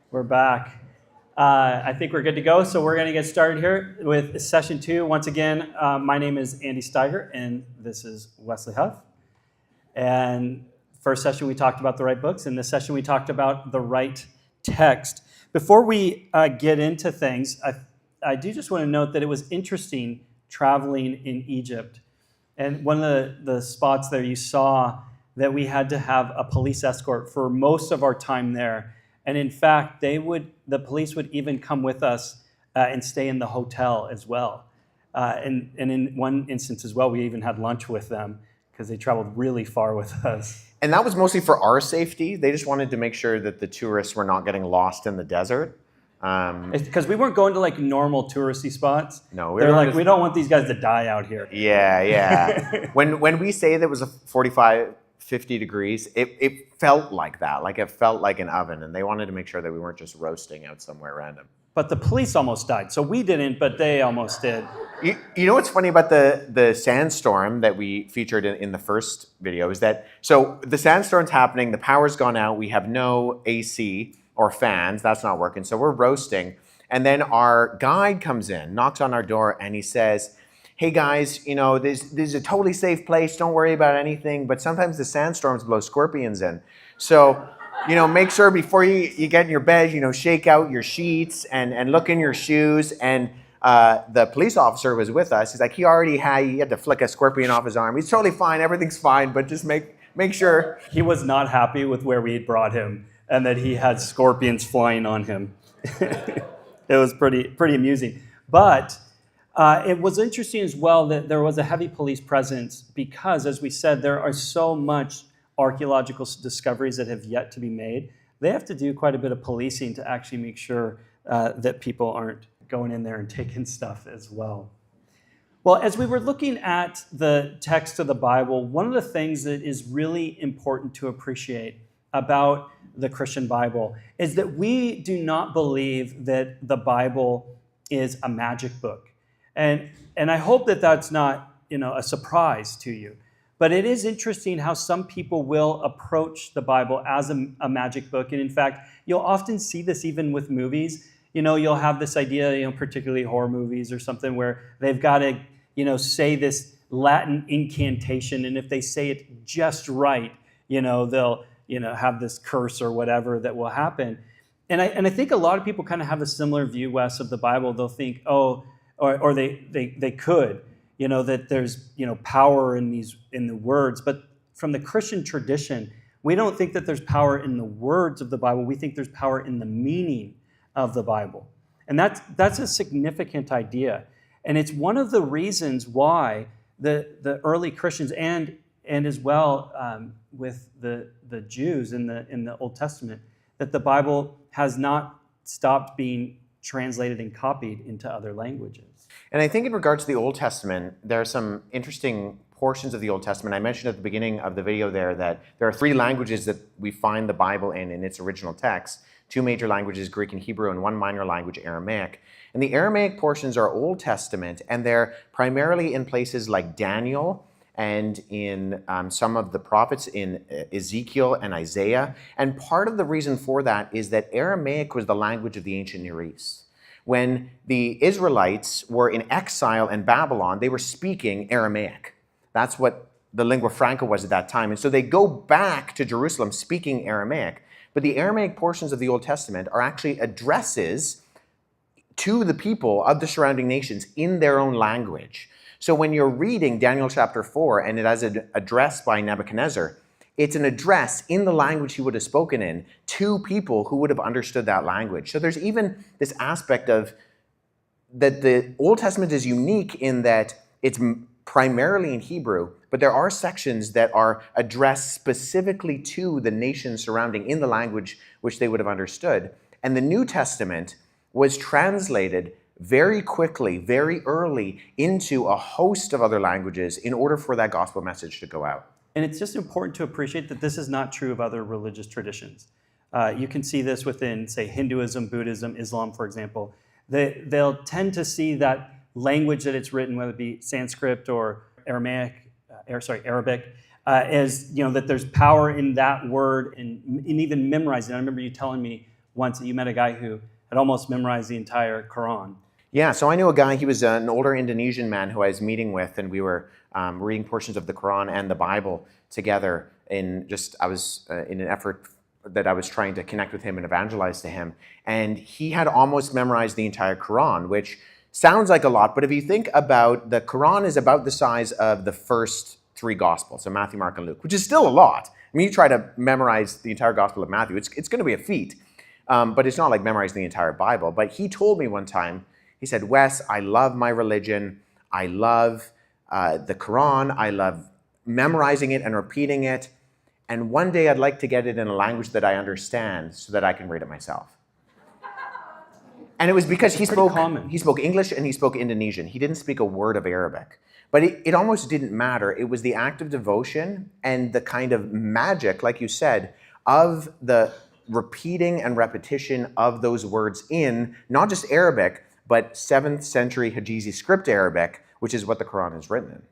We're back. I think we're good to go, so we're going to get started here with session 2. Once again, my name is Andy Steiger, and this is Wesley Huff. And first session, we talked about the right books. In this session, we talked about the right text. Before we get into things, I do just want to note that it was interesting traveling in Egypt. And one of the spots there, you saw that we had to have a police escort for most of our time there. And in fact, the police would even come with us and stay in the hotel as well. And in one instance as well, we even had lunch with them because they traveled really far with us. And that was mostly for our safety. They just wanted to make sure that the tourists were not getting lost in the desert. Because we weren't going to like normal touristy spots. No, they're like, we don't want these guys to die out here. Yeah. when we say that it was a 45, 50 degrees, it felt like that. Like it felt like an oven, and they wanted to make sure that we weren't just roasting out somewhere random. But the police almost died. So we didn't, but they almost did. You know what's funny about the sandstorm that we featured in the first video is that, so the sandstorm's happening, the power's gone out, we have no AC or fans, that's not working, so we're roasting. And then our guide comes in, knocks on our door, and he says, hey guys, this is a totally safe place, don't worry about anything, but sometimes the sandstorms blow scorpions in. So, make sure before you get in your bed, shake out your sheets and look in your shoes. And the police officer was with us. He's like, he had to flick a scorpion off his arm. He's totally fine, everything's fine, but just make sure. He was not happy with where we had brought him and that he had scorpions flying on him. It was pretty amusing. But it was interesting as well that there was a heavy police presence because, as we said, there are so much archaeological discoveries that have yet to be made. They have to do quite a bit of policing to actually make sure that people aren't going in there and taking stuff as well. Well, as we were looking at the text of the Bible, one of the things that is really important to appreciate about the Christian Bible is that we do not believe that the Bible is a magic book. And I hope that that's not, a surprise to you. But it is interesting how some people will approach the Bible as a magic book. And in fact, you'll often see this even with movies. You'll have this idea, particularly horror movies or something, where they've got to, say this Latin incantation. And if they say it just right, they'll, have this curse or whatever that will happen. And I think a lot of people kind of have a similar view, Wes, of the Bible. They'll think, or they could, that there's, power in the words. But from the Christian tradition, we don't think that there's power in the words of the Bible. We think there's power in the meaning of the Bible. And that's a significant idea. And it's one of the reasons why the early Christians and as well with the Jews in the Old Testament, that the Bible has not stopped being translated and copied into other languages. And I think in regards to the Old Testament, there are some interesting portions of the Old Testament. I mentioned at the beginning of the video there that there are 3 languages that we find the Bible in its original text. 2 major languages, Greek and Hebrew, and 1 minor language, Aramaic. And the Aramaic portions are Old Testament, and they're primarily in places like Daniel and in some of the prophets in Ezekiel and Isaiah. And part of the reason for that is that Aramaic was the language of the ancient Near East. When the Israelites were in exile in Babylon, they were speaking Aramaic. That's what the lingua franca was at that time. And so they go back to Jerusalem speaking Aramaic. But the Aramaic portions of the Old Testament are actually addresses to the people of the surrounding nations in their own language. So when you're reading Daniel chapter 4 and it has an address by Nebuchadnezzar, it's an address in the language he would have spoken in to people who would have understood that language. So there's even this aspect of that the Old Testament is unique in that it's primarily in Hebrew, but there are sections that are addressed specifically to the nations surrounding in the language which they would have understood. And the New Testament was translated very quickly, very early into a host of other languages in order for that gospel message to go out. And it's just important to appreciate that this is not true of other religious traditions. You can see this within, say, Hinduism, Buddhism, Islam, for example. They'll tend to see that language that it's written, whether it be Sanskrit or Arabic, as that there's power in that word and even memorizing it. I remember you telling me once that you met a guy who had almost memorized the entire Quran. Yeah, so I knew a guy, he was an older Indonesian man who I was meeting with, and we were reading portions of the Quran and the Bible together in an effort that I was trying to connect with him and evangelize to him. And he had almost memorized the entire Quran, which sounds like a lot, but if you think about, the Quran is about the size of the first 3 Gospels, so Matthew, Mark, and Luke, which is still a lot. I mean, you try to memorize the entire Gospel of Matthew, it's going to be a feat, but it's not like memorizing the entire Bible. But he told me one time, he said, Wes, I love my religion, I love the Quran, I love memorizing it and repeating it, and one day I'd like to get it in a language that I understand so that I can read it myself. And it was because he spoke English and he spoke Indonesian. He didn't speak a word of Arabic. But it almost didn't matter. It was the act of devotion and the kind of magic, like you said, of the repeating and repetition of those words in not just Arabic, but 7th century Hijizi script Arabic, which is what the Quran is written in.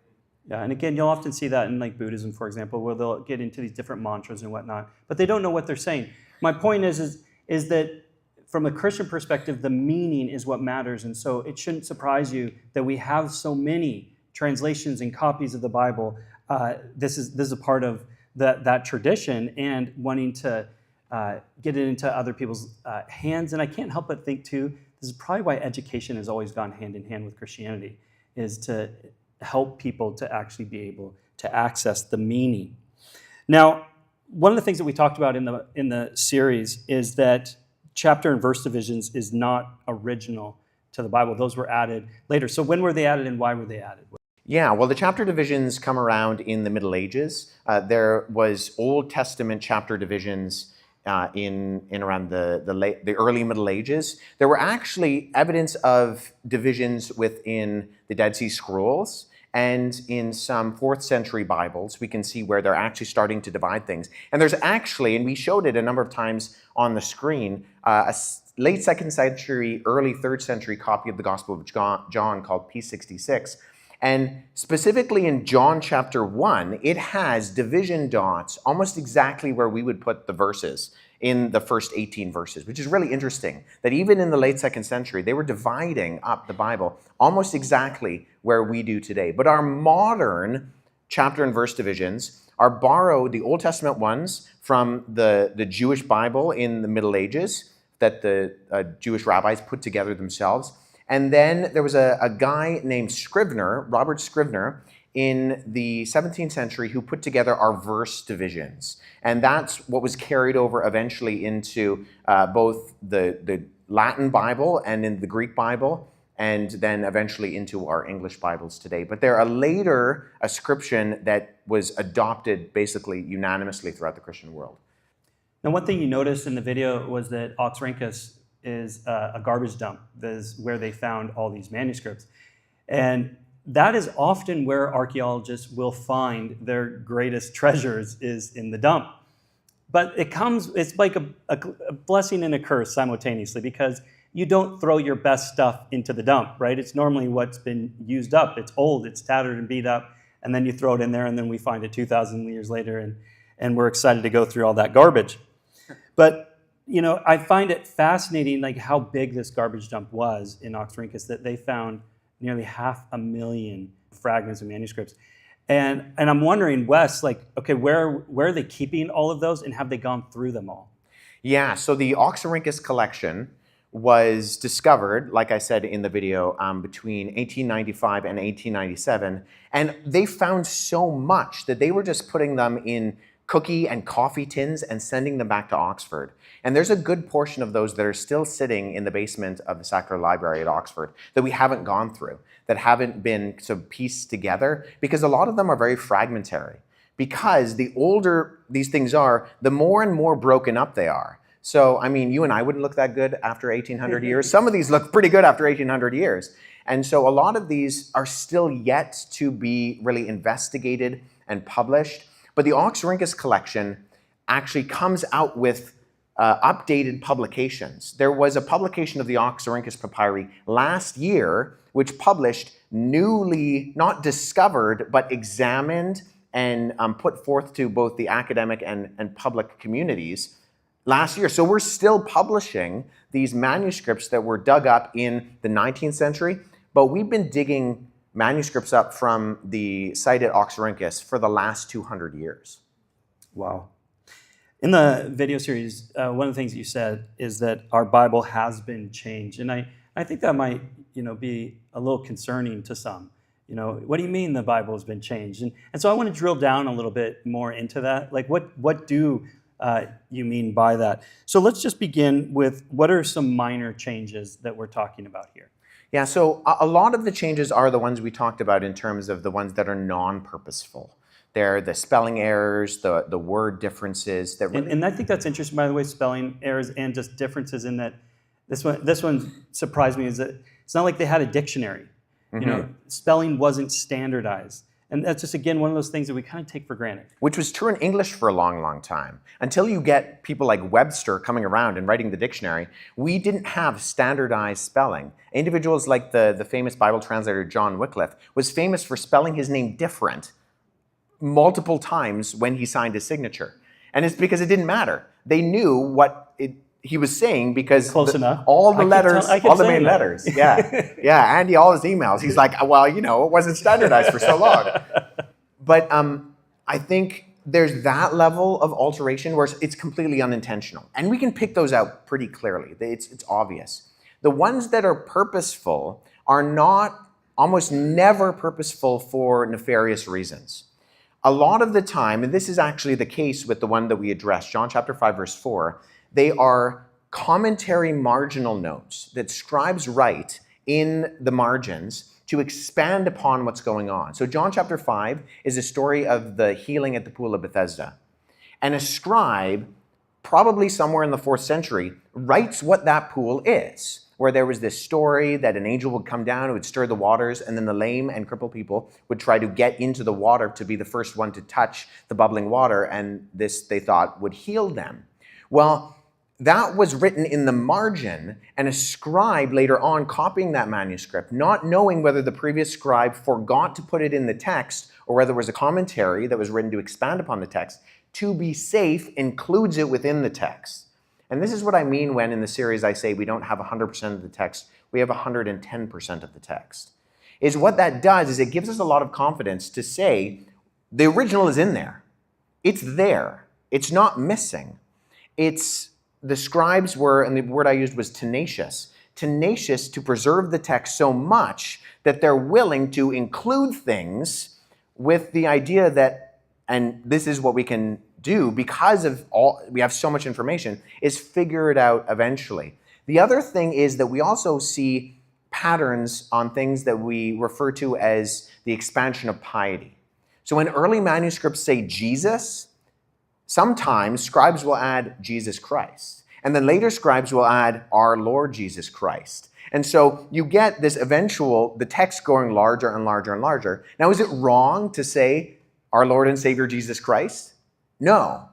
Yeah, and again, you'll often see that in like Buddhism, for example, where they'll get into these different mantras and whatnot, but they don't know what they're saying. My point is that from a Christian perspective, the meaning is what matters, and so it shouldn't surprise you that we have so many translations and copies of the Bible. This is a part of that tradition, and wanting to get it into other people's hands. And I can't help but think too, this is probably why education has always gone hand in hand with Christianity, is to help people to actually be able to access the meaning. Now, one of the things that we talked about in the series is that chapter and verse divisions is not original to the Bible. Those were added later. So when were they added and why were they added? Yeah, well, the chapter divisions come around in the Middle Ages. There was Old Testament chapter divisions in around the early Middle Ages. There were actually evidence of divisions within the Dead Sea Scrolls, and in some 4th century Bibles, we can see where they're actually starting to divide things. And there's actually, and we showed it a number of times on the screen, a late 2nd century, early 3rd century copy of the Gospel of John called P66. And specifically in John chapter 1, it has division dots almost exactly where we would put the verses in the first 18 verses, which is really interesting, that even in the late 2nd century, they were dividing up the Bible almost exactly where we do today. But our modern chapter and verse divisions are borrowed, the Old Testament ones, from the Jewish Bible in the Middle Ages that the Jewish rabbis put together themselves. And then there was a guy named Scrivener, Robert Scrivener, in the 17th century who put together our verse divisions. And that's what was carried over eventually into both the Latin Bible and in the Greek Bible, and then eventually into our English Bibles today. But they're a later ascription that was adopted basically unanimously throughout the Christian world. Now, one thing you noticed in the video was that Oxyrhynchus is a garbage dump. That is where they found all these manuscripts. And that is often where archaeologists will find their greatest treasures, is in the dump. But it's like a blessing and a curse simultaneously, because you don't throw your best stuff into the dump, right? It's normally what's been used up. It's old, it's tattered and beat up, and then you throw it in there, and then we find it 2,000 years later, and we're excited to go through all that garbage. But I find it fascinating, like how big this garbage dump was in Oxyrhynchus, that they found nearly 500,000 fragments of manuscripts. And I'm wondering, Wes, okay, where are they keeping all of those, and have they gone through them all? Yeah, so the Oxyrhynchus collection was discovered, like I said in the video, between 1895 and 1897. And they found so much that they were just putting them in cookie and coffee tins and sending them back to Oxford. And there's a good portion of those that are still sitting in the basement of the Sackler Library at Oxford that we haven't gone through, that haven't been sort of pieced together, because a lot of them are very fragmentary. Because the older these things are, the more and more broken up they are. So, I mean, you and I wouldn't look that good after 1,800 years. Some of these look pretty good after 1,800 years. And so a lot of these are still yet to be really investigated and published. But the Oxyrhynchus collection actually comes out with updated publications. There was a publication of the Oxyrhynchus papyri last year, which published newly, not discovered, but examined and put forth to both the academic and public communities last year. So we're still publishing these manuscripts that were dug up in the 19th century, but we've been digging manuscripts up from the site at Oxyrhynchus for the last 200 years. Wow. In the video series, one of the things you said is that our Bible has been changed. And I think that might, be a little concerning to some. What do you mean the Bible has been changed? And so I want to drill down a little bit more into that. Like, what do you mean by that? So let's just begin with what are some minor changes that we're talking about here? Yeah, so a lot of the changes are the ones we talked about in terms of the ones that are non-purposeful. They're the spelling errors, the word differences. That really... and I think that's interesting, by the way, spelling errors and just differences in that. This one surprised me, is that it's not like they had a dictionary. Spelling wasn't standardized. And that's just, again, one of those things that we kind of take for granted. Which was true in English for a long, long time. Until you get people like Webster coming around and writing the dictionary, we didn't have standardized spelling. Individuals like the famous Bible translator John Wycliffe was famous for spelling his name different multiple times when he signed his signature. And it's because it didn't matter. They knew what he was saying because all the letters, all the main letters. Yeah, yeah. Andy, all his emails, he's like, well, it wasn't standardized for so long. But I think there's that level of alteration where it's completely unintentional. And we can pick those out pretty clearly. It's obvious. The ones that are purposeful are not, almost never purposeful for nefarious reasons. A lot of the time, and this is actually the case with the one that we addressed, John chapter 5, verse 4, they are commentary marginal notes that scribes write in the margins to expand upon what's going on. So John chapter 5 is a story of the healing at the pool of Bethesda. And a scribe, probably somewhere in the 4th century, writes what that pool is, where there was this story that an angel would come down, who would stir the waters, and then the lame and crippled people would try to get into the water to be the first one to touch the bubbling water, and this, they thought, would heal them. Well, that was written in the margin, and a scribe later on copying that manuscript, not knowing whether the previous scribe forgot to put it in the text or whether it was a commentary that was written to expand upon the text, to be safe, includes it within the text. And this is what I mean when in the series I say we don't have 100% of the text, we have 110% of the text. Is what that does is it gives us a lot of confidence to say the original is in there. It's there. It's not missing. The scribes were, and the word I used was tenacious to preserve the text so much that they're willing to include things with the idea that, and this is what we can do because of we have so much information, is figure it out eventually. The other thing is that we also see patterns on things that we refer to as the expansion of piety. So when early manuscripts say Jesus, sometimes scribes will add Jesus Christ. And then later scribes will add our Lord Jesus Christ. And so you get this the text going larger and larger and larger. Now, is it wrong to say our Lord and Savior Jesus Christ? No.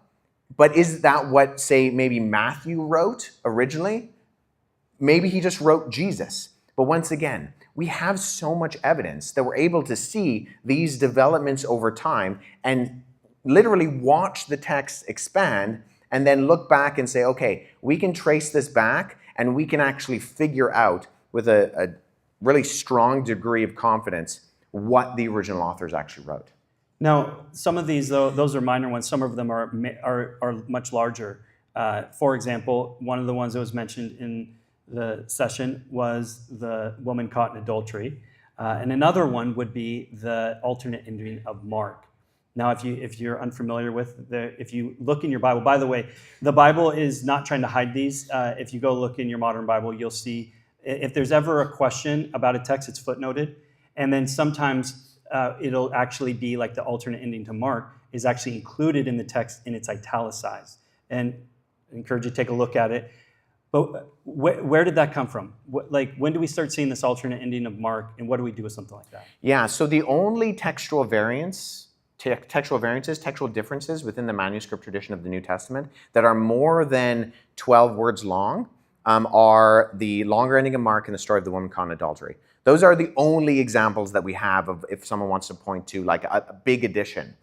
But is that what, say, maybe Matthew wrote originally? Maybe he just wrote Jesus. But once again, we have so much evidence that we're able to see these developments over time and literally watch the text expand and then look back and say, okay, we can trace this back and we can actually figure out with a really strong degree of confidence what the original authors actually wrote. Now, some of these, though, those are minor ones. Some of them are much larger. For example, one of the ones that was mentioned in the session was the woman caught in adultery. And another one would be the alternate ending of Mark. Now, if you're unfamiliar with if you look in your Bible, by the way, the Bible is not trying to hide these. If you go look in your modern Bible, you'll see if there's ever a question about a text, it's footnoted. And then sometimes it'll actually be like the alternate ending to Mark is actually included in the text and it's italicized. And I encourage you to take a look at it. But where did that come from? When do we start seeing this alternate ending of Mark, and what do we do with something like that? Yeah, so the only textual differences within the manuscript tradition of the New Testament that are more than 12 words long are the longer ending of Mark and the story of the woman caught in adultery. Those are the only examples that we have of if someone wants to point to like a big addition.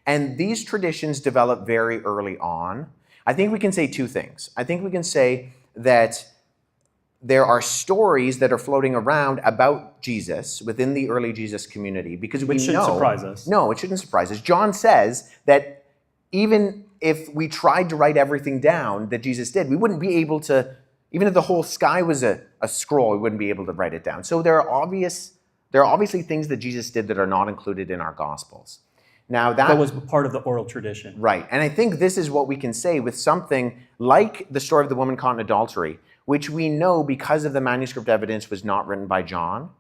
And these traditions develop very early on. I think we can say two things. I think we can say that there are stories that are floating around about Jesus within the early Jesus community because Which shouldn't surprise us. No, it shouldn't surprise us. John says that even if we tried to write everything down that Jesus did, we wouldn't be able to, even if the whole sky was a scroll, we wouldn't be able to write it down. So there are obviously things that Jesus did that are not included in our Gospels. Now that was part of the oral tradition. Right. And I think this is what we can say with something like the story of the woman caught in adultery, which we know because of the manuscript evidence was not written by John,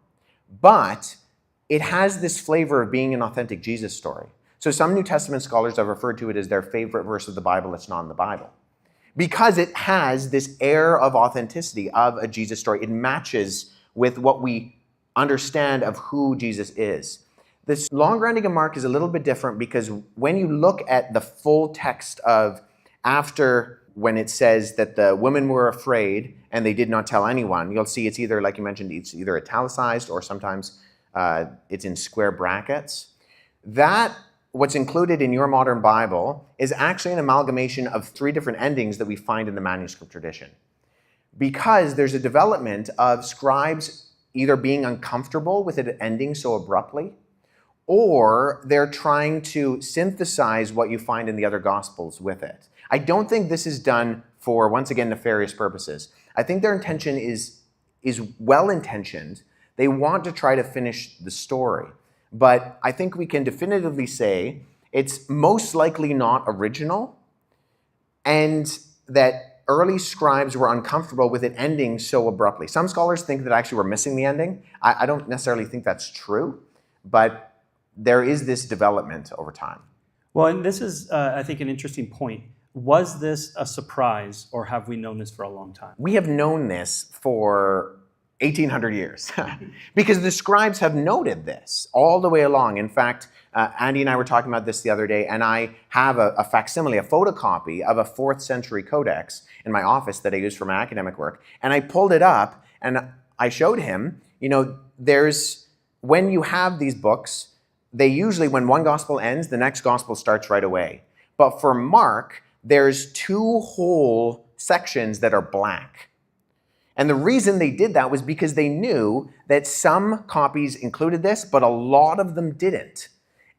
but it has this flavor of being an authentic Jesus story. So some New Testament scholars have referred to it as their favorite verse of the Bible that's not in the Bible, because it has this air of authenticity of a Jesus story. It matches with what we understand of who Jesus is. This longer ending of Mark is a little bit different because when you look at the full text of after when it says that the women were afraid and they did not tell anyone, you'll see it's either, like you mentioned, it's either italicized or sometimes it's in square brackets. That, what's included in your modern Bible, is actually an amalgamation of three different endings that we find in the manuscript tradition. Because there's a development of scribes either being uncomfortable with it ending so abruptly, or they're trying to synthesize what you find in the other Gospels with it. I don't think this is done for, once again, nefarious purposes. I think their intention is well-intentioned. They want to try to finish the story. But I think we can definitively say it's most likely not original, and that early scribes were uncomfortable with it ending so abruptly. Some scholars think that actually we're missing the ending. I don't necessarily think that's true, but there is this development over time. Well, and this is, I think, an interesting point. Was this a surprise, or have we known this for a long time? We have known this for 1,800 years because the scribes have noted this all the way along. In fact, Andy and I were talking about this the other day, and I have a facsimile, a photocopy of a 4th century codex in my office that I use for my academic work. And I pulled it up and I showed him, when you have these books, they usually, when one gospel ends, the next gospel starts right away. But for Mark, there's 2 whole sections that are blank. And the reason they did that was because they knew that some copies included this, but a lot of them didn't.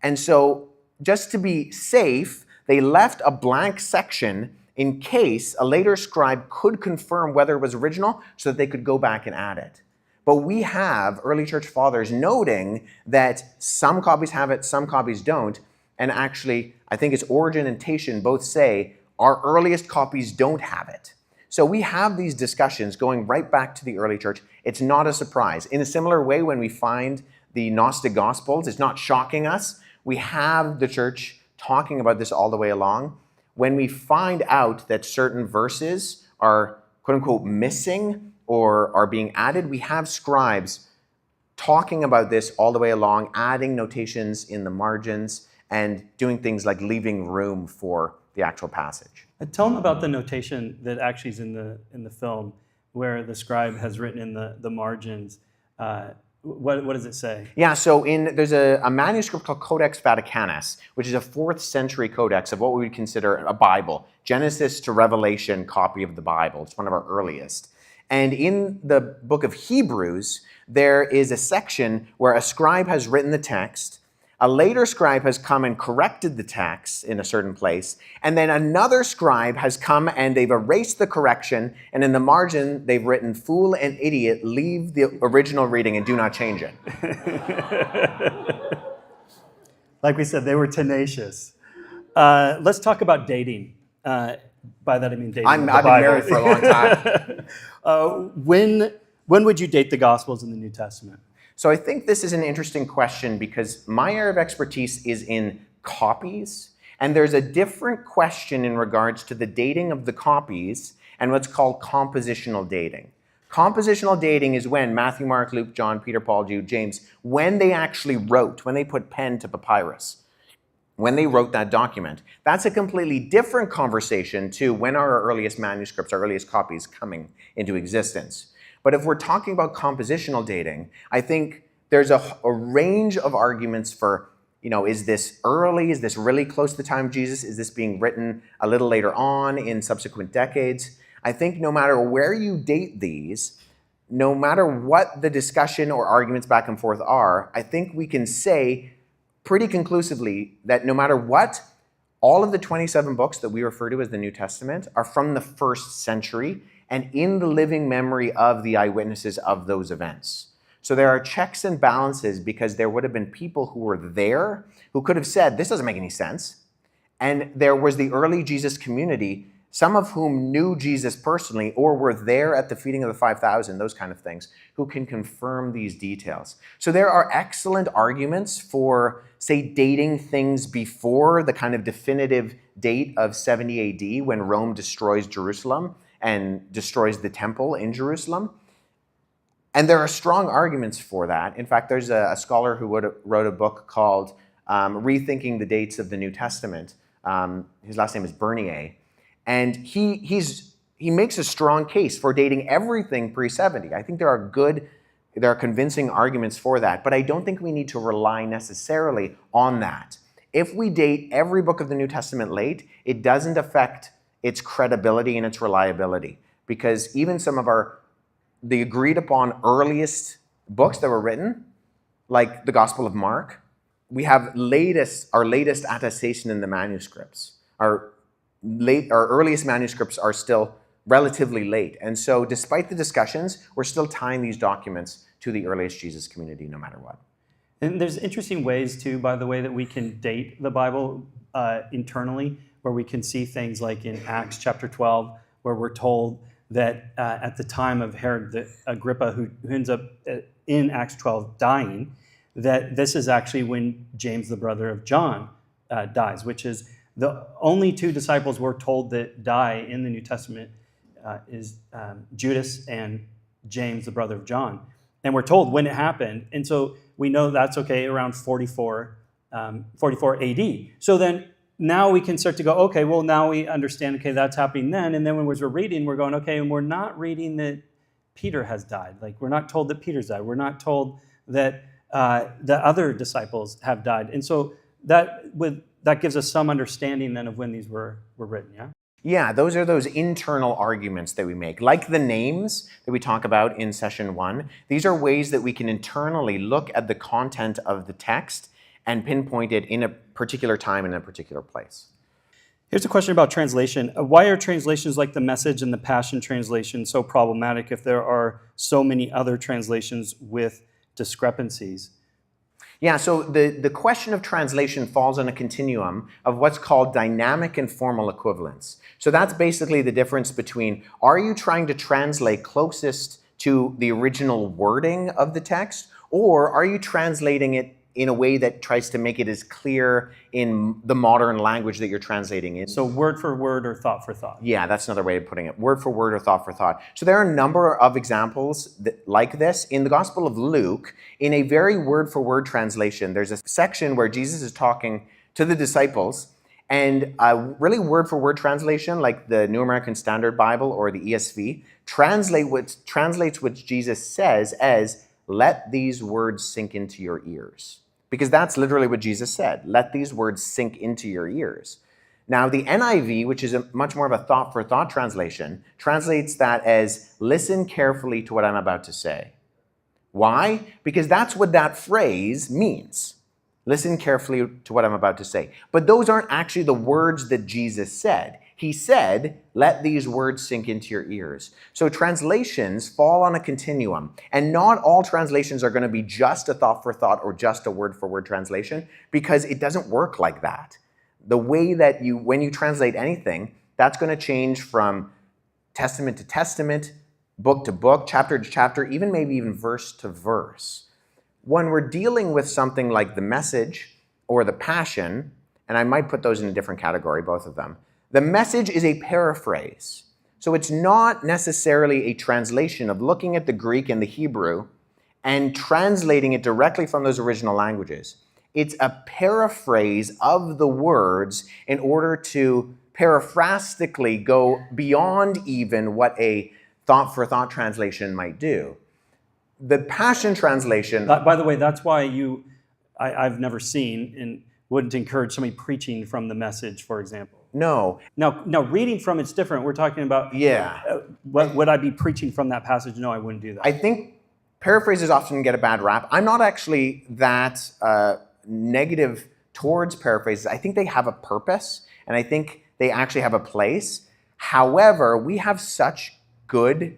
And so just to be safe, they left a blank section in case a later scribe could confirm whether it was original so that they could go back and add it. But we have early church fathers noting that some copies have it, some copies don't. And actually, I think it's Origen and Tatian both say our earliest copies don't have it. So we have these discussions going right back to the early church. It's not a surprise. In a similar way, when we find the Gnostic Gospels, it's not shocking us. We have the church talking about this all the way along. When we find out that certain verses are, quote unquote, missing or are being added, we have scribes talking about this all the way along, adding notations in the margins and doing things like leaving room for the actual passage. Tell them about the notation that actually is in the film, where the scribe has written in the margins. What does it say? Yeah, so there's a manuscript called Codex Vaticanus, which is a 4th century codex of what we would consider a Bible, Genesis to Revelation copy of the Bible. It's one of our earliest. And in the book of Hebrews, there is a section where a scribe has written the text, a later scribe has come and corrected the text in a certain place, and then another scribe has come and they've erased the correction, and in the margin they've written, "Fool and idiot, leave the original reading and do not change it." Like we said, they were tenacious. Let's talk about dating. By that I mean dating. I've been married for a long time. When would you date the Gospels in the New Testament? So I think this is an interesting question because my area of expertise is in copies, and there's a different question in regards to the dating of the copies and what's called compositional dating. Compositional dating is when Matthew, Mark, Luke, John, Peter, Paul, Jude, James, when they actually wrote, when they put pen to papyrus, when they wrote that document. That's a completely different conversation to when are our earliest manuscripts, our earliest copies coming into existence. But if we're talking about compositional dating, I think there's a range of arguments for is this early? Is this really close to the time of Jesus? Is this being written a little later on in subsequent decades? I think no matter where you date these, no matter what the discussion or arguments back and forth are, I think we can say pretty conclusively that no matter what, all of the 27 books that we refer to as the New Testament are from the 1st century and in the living memory of the eyewitnesses of those events. So there are checks and balances because there would have been people who were there who could have said, this doesn't make any sense. And there was the early Jesus community, some of whom knew Jesus personally or were there at the feeding of the 5,000, those kind of things, who can confirm these details. So there are excellent arguments for, say, dating things before the kind of definitive date of 70 AD when Rome destroys Jerusalem and destroys the temple in Jerusalem. And there are strong arguments for that. In fact, there's a scholar who wrote a book called Rethinking the Dates of the New Testament. His last name is Bernier. And he makes a strong case for dating everything pre-70. I think there are convincing arguments for that, but I don't think we need to rely necessarily on that. If we date every book of the New Testament late, it doesn't affect its credibility and its reliability, because even some of the agreed upon earliest books that were written, like the Gospel of Mark, we have our latest attestation in the manuscripts. Our earliest manuscripts are still relatively late. And so despite the discussions, we're still tying these documents to the earliest Jesus community no matter what. And there's interesting ways too, by the way, that we can date the Bible internally, where we can see things like in Acts chapter 12, where we're told that at the time of Herod Agrippa, who ends up in Acts 12 dying, that this is actually when James, the brother of John, dies, which is the only 2 disciples we're told that die in the New Testament is Judas and James, the brother of John. And we're told when it happened. And so we know that's okay, around 44 AD. So then now we can start to go, okay, well, now we understand, okay, that's happening then. And then when we're reading, we're going, okay, and we're not reading that Peter has died. Like, we're not told that Peter's died. We're not told that the other disciples have died. And so that gives us some understanding then of when these were written, yeah? Yeah, those are those internal arguments that we make. Like the names that we talk about in session 1, these are ways that we can internally look at the content of the text and pinpoint it in a particular time in a particular place. Here's a question about translation. Why are translations like the Message and the Passion Translation so problematic if there are so many other translations with discrepancies? Yeah, so the question of translation falls on a continuum of what's called dynamic and formal equivalence. So that's basically the difference between, are you trying to translate closest to the original wording of the text, or are you translating it in a way that tries to make it as clear in the modern language that you're translating in? So word for word or thought for thought? Yeah, that's another way of putting it. Word for word or thought for thought. So there are a number of examples like this. In the Gospel of Luke, in a very word for word translation, there's a section where Jesus is talking to the disciples, and a really word for word translation, like the New American Standard Bible or the ESV, translates what Jesus says as, "Let these words sink into your ears." Because that's literally what Jesus said. Let these words sink into your ears. Now, the NIV, which is much more of a thought-for-thought translation, translates that as, listen carefully to what I'm about to say. Why? Because that's what that phrase means. Listen carefully to what I'm about to say. But those aren't actually the words that Jesus said. He said, let these words sink into your ears. So translations fall on a continuum, and not all translations are going to be just a thought for thought or just a word for word translation, because it doesn't work like that. The way that when you translate anything, that's going to change from testament to testament, book to book, chapter to chapter, maybe even verse to verse. When we're dealing with something like the Message or the Passion, and I might put those in a different category, both of them, the Message is a paraphrase. So it's not necessarily a translation of looking at the Greek and the Hebrew and translating it directly from those original languages. It's a paraphrase of the words in order to paraphrastically go beyond even what a thought-for-thought translation might do. The Passion Translation... By the way, that's why I've never seen and wouldn't encourage somebody preaching from the message, for example. No. Now reading from it's different. We're talking about, would I be preaching from that passage? No, I wouldn't do that. I think paraphrases often get a bad rap. I'm not actually that negative towards paraphrases. I think they have a purpose, and I think they actually have a place. However, we have such good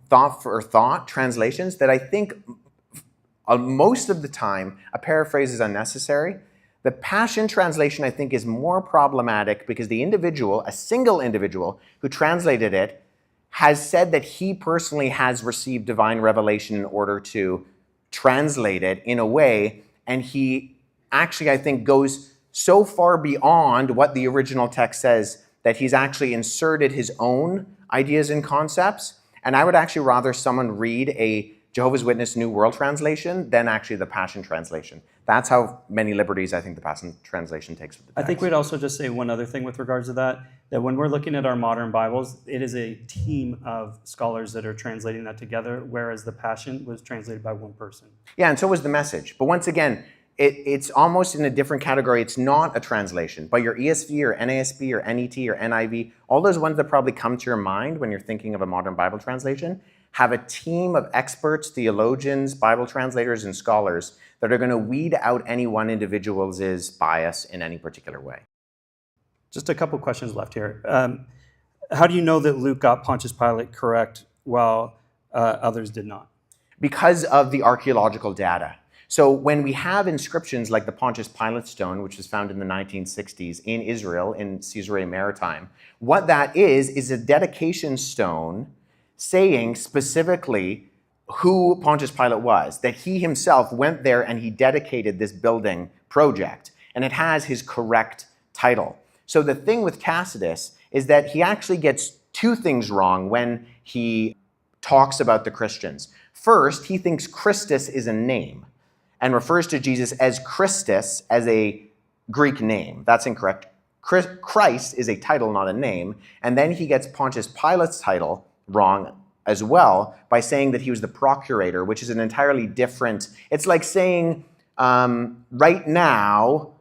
thought translations that I think most of the time a paraphrase is unnecessary. The Passion Translation, I think, is more problematic because the individual, a single individual who translated it, has said that he personally has received divine revelation in order to translate it in a way, and he actually, I think, goes so far beyond what the original text says that he's actually inserted his own ideas and concepts. And I would actually rather someone read a Jehovah's Witness New World Translation than actually the Passion Translation. That's how many liberties I think the Passion Translation takes with the text. I think we'd also just say one other thing with regards to that when we're looking at our modern Bibles, it is a team of scholars that are translating that together, whereas the Passion was translated by one person. Yeah, and so was the Message. But once again, it's almost in a different category. It's not a translation, but your ESV or NASB or NET or NIV, all those ones that probably come to your mind when you're thinking of a modern Bible translation, have a team of experts, theologians, Bible translators, and scholars that are going to weed out any one individual's bias in any particular way. Just a couple questions left here. How do you know that Luke got Pontius Pilate correct while others did not? Because of the archaeological data. So when we have inscriptions like the Pontius Pilate stone, which was found in the 1960s in Israel, in Caesarea Maritime, what that is a dedication stone saying specifically who Pontius Pilate was, that he himself went there and he dedicated this building project, and it has his correct title. So the thing with Tacitus is that he actually gets two things wrong when he talks about the Christians. First, he thinks Christus is a name and refers to Jesus as Christus, as a Greek name. That's incorrect. Christ is a title, not a name. And then he gets Pontius Pilate's title wrong as well by saying that he was the procurator, which is an entirely different... It's like saying right now,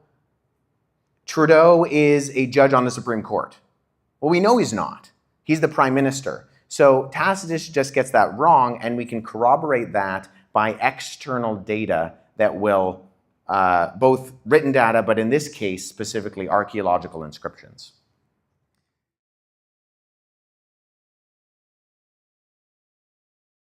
Trudeau is a judge on the Supreme Court. Well, we know he's not. He's the prime minister. So Tacitus just gets that wrong, and we can corroborate that by external data that will, both written data, but in this case, specifically archaeological inscriptions.